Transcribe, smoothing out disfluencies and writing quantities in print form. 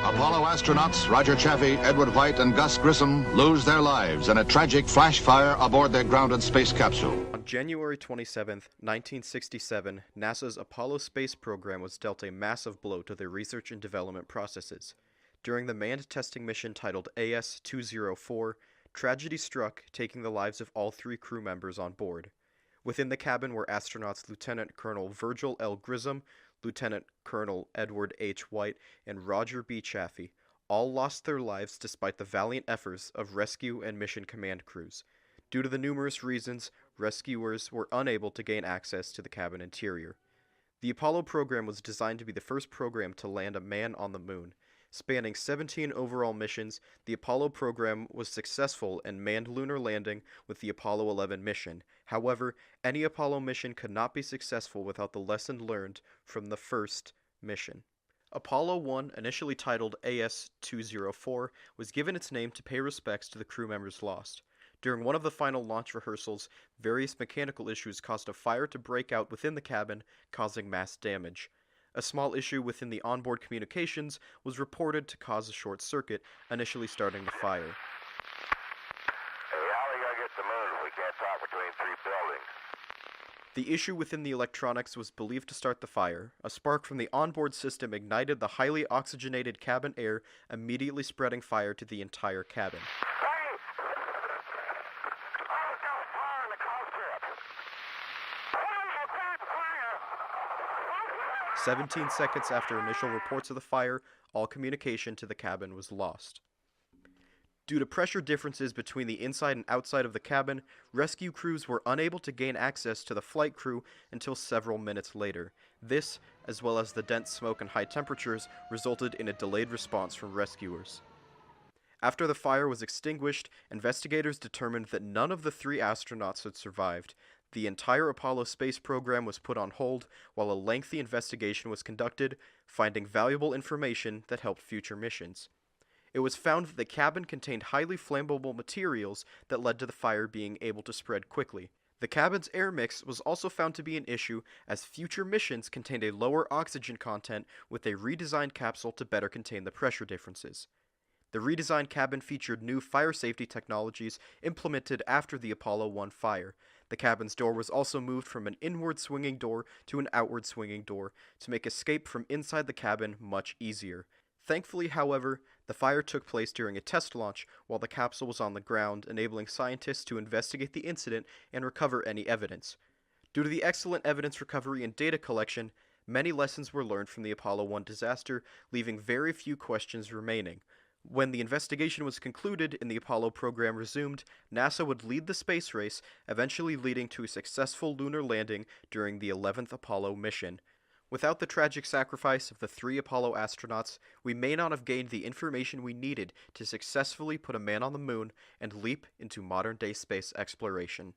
Apollo astronauts Roger Chaffee, Edward White, and Gus Grissom lose their lives in a tragic flash fire aboard their grounded space capsule. On January 27, 1967, NASA's Apollo space program was dealt a massive blow to their research and development processes. During the manned testing mission titled AS-204, tragedy struck, taking the lives of all 3 crew members on board. Within the cabin were astronauts Lieutenant Colonel Virgil L. Grissom, Lieutenant Colonel Edward H. White, and Roger B. Chaffee. All lost their lives despite the valiant efforts of rescue and mission command crews. Due to the numerous reasons, rescuers were unable to gain access to the cabin interior. The Apollo program was designed to be the first program to land a man on the moon. Spanning 17 overall missions, the Apollo program was successful in manned lunar landing with the Apollo 11 mission. However, any Apollo mission could not be successful without the lesson learned from the first mission. Apollo 1, initially titled AS-204, was given its name to pay respects to the crew members lost. During one of the final launch rehearsals, various mechanical issues caused a fire to break out within the cabin, causing mass damage. A small issue within the onboard communications was reported to cause a short circuit, initially starting the fire. Hey, how are we gonna get to the moon if we can't talk between 3 buildings? The issue within the electronics was believed to start the fire. A spark from the onboard system ignited the highly oxygenated cabin air, immediately spreading fire to the entire cabin. Hey! Oh, there's no fire in the cockpit! Please, prepare fire! 17 seconds after initial reports of the fire, all communication to the cabin was lost. Due to pressure differences between the inside and outside of the cabin, rescue crews were unable to gain access to the flight crew until several minutes later. This, as well as the dense smoke and high temperatures, resulted in a delayed response from rescuers. After the fire was extinguished, investigators determined that none of the 3 astronauts had survived. The entire Apollo space program was put on hold while a lengthy investigation was conducted, finding valuable information that helped future missions. It was found that the cabin contained highly flammable materials that led to the fire being able to spread quickly. The cabin's air mix was also found to be an issue, as future missions contained a lower oxygen content with a redesigned capsule to better contain the pressure differences. The redesigned cabin featured new fire safety technologies implemented after the Apollo 1 fire. The cabin's door was also moved from an inward swinging door to an outward swinging door to make escape from inside the cabin much easier. Thankfully, however, the fire took place during a test launch while the capsule was on the ground, enabling scientists to investigate the incident and recover any evidence. Due to the excellent evidence recovery and data collection, many lessons were learned from the Apollo 1 disaster, leaving very few questions remaining. When the investigation was concluded and the Apollo program resumed, NASA would lead the space race, eventually leading to a successful lunar landing during the 11th Apollo mission. Without the tragic sacrifice of the 3 Apollo astronauts, we may not have gained the information we needed to successfully put a man on the moon and leap into modern-day space exploration.